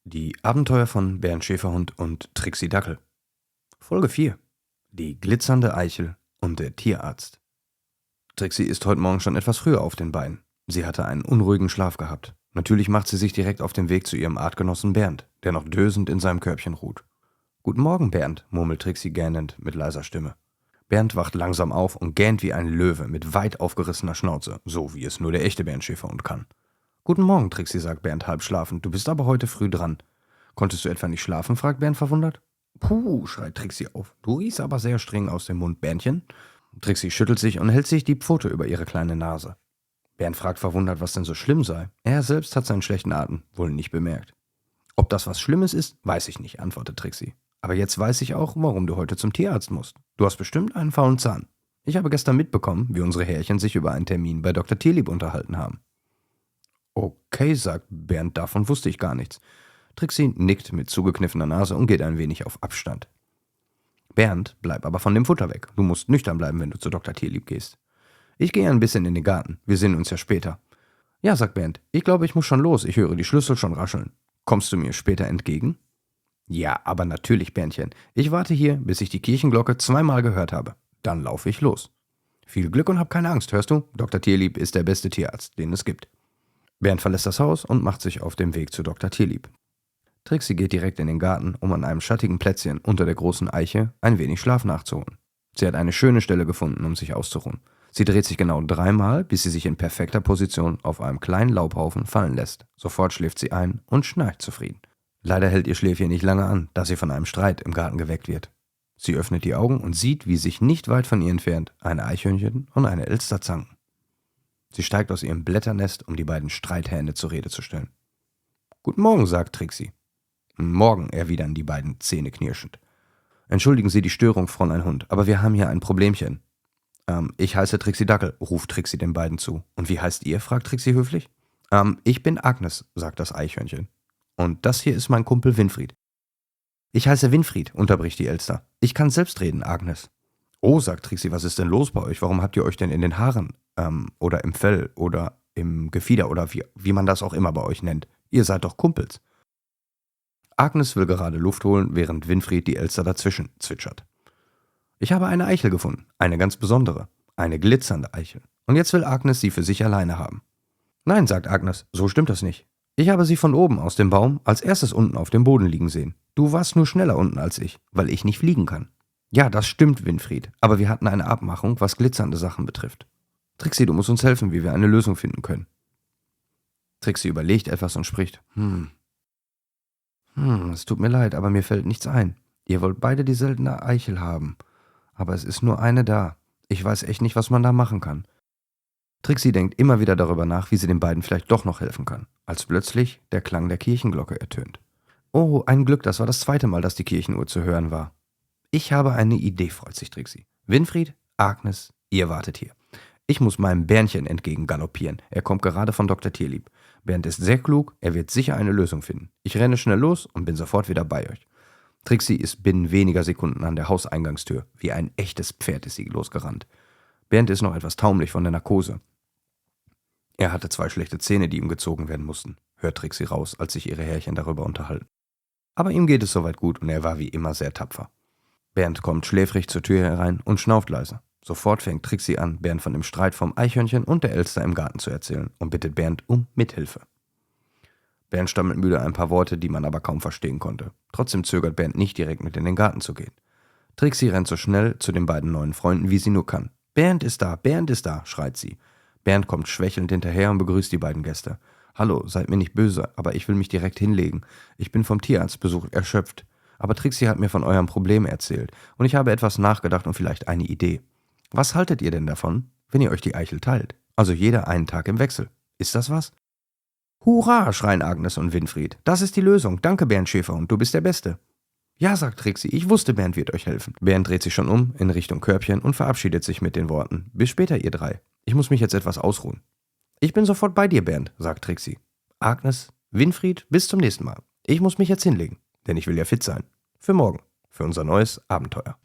Die Abenteuer von Bernd Schäferhund und Trixie Dackel. Folge 4. Die glitzernde Eichel und der Tierarzt. Trixie ist heute Morgen schon etwas früher auf den Beinen. Sie hatte einen unruhigen Schlaf gehabt. Natürlich macht sie sich direkt auf den Weg zu ihrem Artgenossen Bernd, der noch dösend in seinem Körbchen ruht. »Guten Morgen, Bernd«, murmelt Trixie gähnend mit leiser Stimme. Bernd wacht langsam auf und gähnt wie ein Löwe mit weit aufgerissener Schnauze, so wie es nur der echte Bernd Schäferhund kann. »Guten Morgen, Trixie«, sagt Bernd halb schlafend. »Du bist aber heute früh dran.« »Konntest du etwa nicht schlafen?«, fragt Bernd verwundert. »Puh«, schreit Trixie auf. »Du riechst aber sehr streng aus dem Mund, Berndchen.« Trixie schüttelt sich und hält sich die Pfote über ihre kleine Nase. Bernd fragt verwundert, was denn so schlimm sei. Er selbst hat seinen schlechten Atem wohl nicht bemerkt. »Ob das was Schlimmes ist, weiß ich nicht«, antwortet Trixie. »Aber jetzt weiß ich auch, warum du heute zum Tierarzt musst. Du hast bestimmt einen faulen Zahn. Ich habe gestern mitbekommen, wie unsere Härchen sich über einen Termin bei Dr. Tierlieb unterhalten haben.« »Okay«, sagt Bernd, »davon wusste ich gar nichts.« Trixie nickt mit zugekniffener Nase und geht ein wenig auf Abstand. »Bernd, bleib aber von dem Futter weg. Du musst nüchtern bleiben, wenn du zu Dr. Tierlieb gehst.« »Ich gehe ein bisschen in den Garten. Wir sehen uns ja später.« »Ja«, sagt Bernd, »ich glaube, ich muss schon los. Ich höre die Schlüssel schon rascheln. Kommst du mir später entgegen?« »Ja, aber natürlich, Berndchen. Ich warte hier, bis ich die Kirchenglocke 2-mal gehört habe. Dann laufe ich los.« »Viel Glück und hab keine Angst, hörst du? Dr. Tierlieb ist der beste Tierarzt, den es gibt.« Bernd verlässt das Haus und macht sich auf den Weg zu Dr. Tierlieb. Trixie geht direkt in den Garten, um an einem schattigen Plätzchen unter der großen Eiche ein wenig Schlaf nachzuholen. Sie hat eine schöne Stelle gefunden, um sich auszuruhen. Sie dreht sich genau 3-mal, bis sie sich in perfekter Position auf einem kleinen Laubhaufen fallen lässt. Sofort schläft sie ein und schnarcht zufrieden. Leider hält ihr Schläfchen nicht lange an, da sie von einem Streit im Garten geweckt wird. Sie öffnet die Augen und sieht, wie sich nicht weit von ihr entfernt ein Eichhörnchen und eine Elster zanken. Sie steigt aus ihrem Blätternest, um die beiden Streithähne zur Rede zu stellen. »Guten Morgen«, sagt Trixie. »Morgen«, erwidern die beiden zähneknirschend. »Entschuldigen Sie die Störung, Fräulein Hund, aber wir haben hier ein Problemchen.« Ich heiße Trixie Dackel«, ruft Trixie den beiden zu. »Und wie heißt ihr?«, fragt Trixie höflich. Ich bin Agnes«, sagt das Eichhörnchen. »Und das hier ist mein Kumpel Winfried.« »Ich heiße Winfried«, unterbricht die Elster. »Ich kann selbst reden, Agnes.« »Oh«, sagt Trixie, »was ist denn los bei euch? Warum habt ihr euch denn in den Haaren, oder im Fell oder im Gefieder oder wie man das auch immer bei euch nennt? Ihr seid doch Kumpels.« Agnes will gerade Luft holen, während Winfried die Elster dazwischen zwitschert. »Ich habe eine Eichel gefunden, eine ganz besondere, eine glitzernde Eichel. Und jetzt will Agnes sie für sich alleine haben.« »Nein«, sagt Agnes, »so stimmt das nicht. Ich habe sie von oben aus dem Baum als erstes unten auf dem Boden liegen sehen. Du warst nur schneller unten als ich, weil ich nicht fliegen kann.« »Ja, das stimmt, Winfried, aber wir hatten eine Abmachung, was glitzernde Sachen betrifft. Trixie, du musst uns helfen, wie wir eine Lösung finden können.« Trixie überlegt etwas und spricht. Es tut mir leid, aber mir fällt nichts ein. Ihr wollt beide die seltene Eichel haben, aber es ist nur eine da. Ich weiß echt nicht, was man da machen kann.« Trixie denkt immer wieder darüber nach, wie sie den beiden vielleicht doch noch helfen kann, als plötzlich der Klang der Kirchenglocke ertönt. »Oh, ein Glück, das war das 2. Mal, dass die Kirchenuhr zu hören war.« »Ich habe eine Idee«, freut sich Trixie. »Winfried, Agnes, ihr wartet hier. Ich muss meinem Bärnchen entgegen galoppieren. Er kommt gerade von Dr. Tierlieb. Bernd ist sehr klug, er wird sicher eine Lösung finden. Ich renne schnell los und bin sofort wieder bei euch.« Trixie ist binnen weniger Sekunden an der Hauseingangstür. Wie ein echtes Pferd ist sie losgerannt. Bernd ist noch etwas taumelig von der Narkose. Er hatte 2 schlechte Zähne, die ihm gezogen werden mussten, hört Trixie raus, als sich ihre Härchen darüber unterhalten. Aber ihm geht es soweit gut und er war wie immer sehr tapfer. Bernd kommt schläfrig zur Tür herein und schnauft leise. Sofort fängt Trixie an, Bernd von dem Streit vom Eichhörnchen und der Elster im Garten zu erzählen und bittet Bernd um Mithilfe. Bernd stammelt müde ein paar Worte, die man aber kaum verstehen konnte. Trotzdem zögert Bernd nicht, direkt mit in den Garten zu gehen. Trixie rennt so schnell zu den beiden neuen Freunden, wie sie nur kann. »Bernd ist da, Bernd ist da«, schreit sie. Bernd kommt schwächelnd hinterher und begrüßt die beiden Gäste. »Hallo, seid mir nicht böse, aber ich will mich direkt hinlegen. Ich bin vom Tierarztbesuch erschöpft. Aber Trixie hat mir von eurem Problem erzählt und ich habe etwas nachgedacht und vielleicht eine Idee. Was haltet ihr denn davon, wenn ihr euch die Eichel teilt? Also jeder einen Tag im Wechsel. Ist das was?« »Hurra«, schreien Agnes und Winfried. »Das ist die Lösung. Danke, Bernd Schäferhund, du bist der Beste.« »Ja«, sagt Trixie, »ich wusste, Bernd wird euch helfen.« Bernd dreht sich schon um in Richtung Körbchen und verabschiedet sich mit den Worten. »Bis später, ihr 3. Ich muss mich jetzt etwas ausruhen.« »Ich bin sofort bei dir, Bernd«, sagt Trixie. »Agnes, Winfried, bis zum nächsten Mal. Ich muss mich jetzt hinlegen, denn ich will ja fit sein. Für morgen, für unser neues Abenteuer.«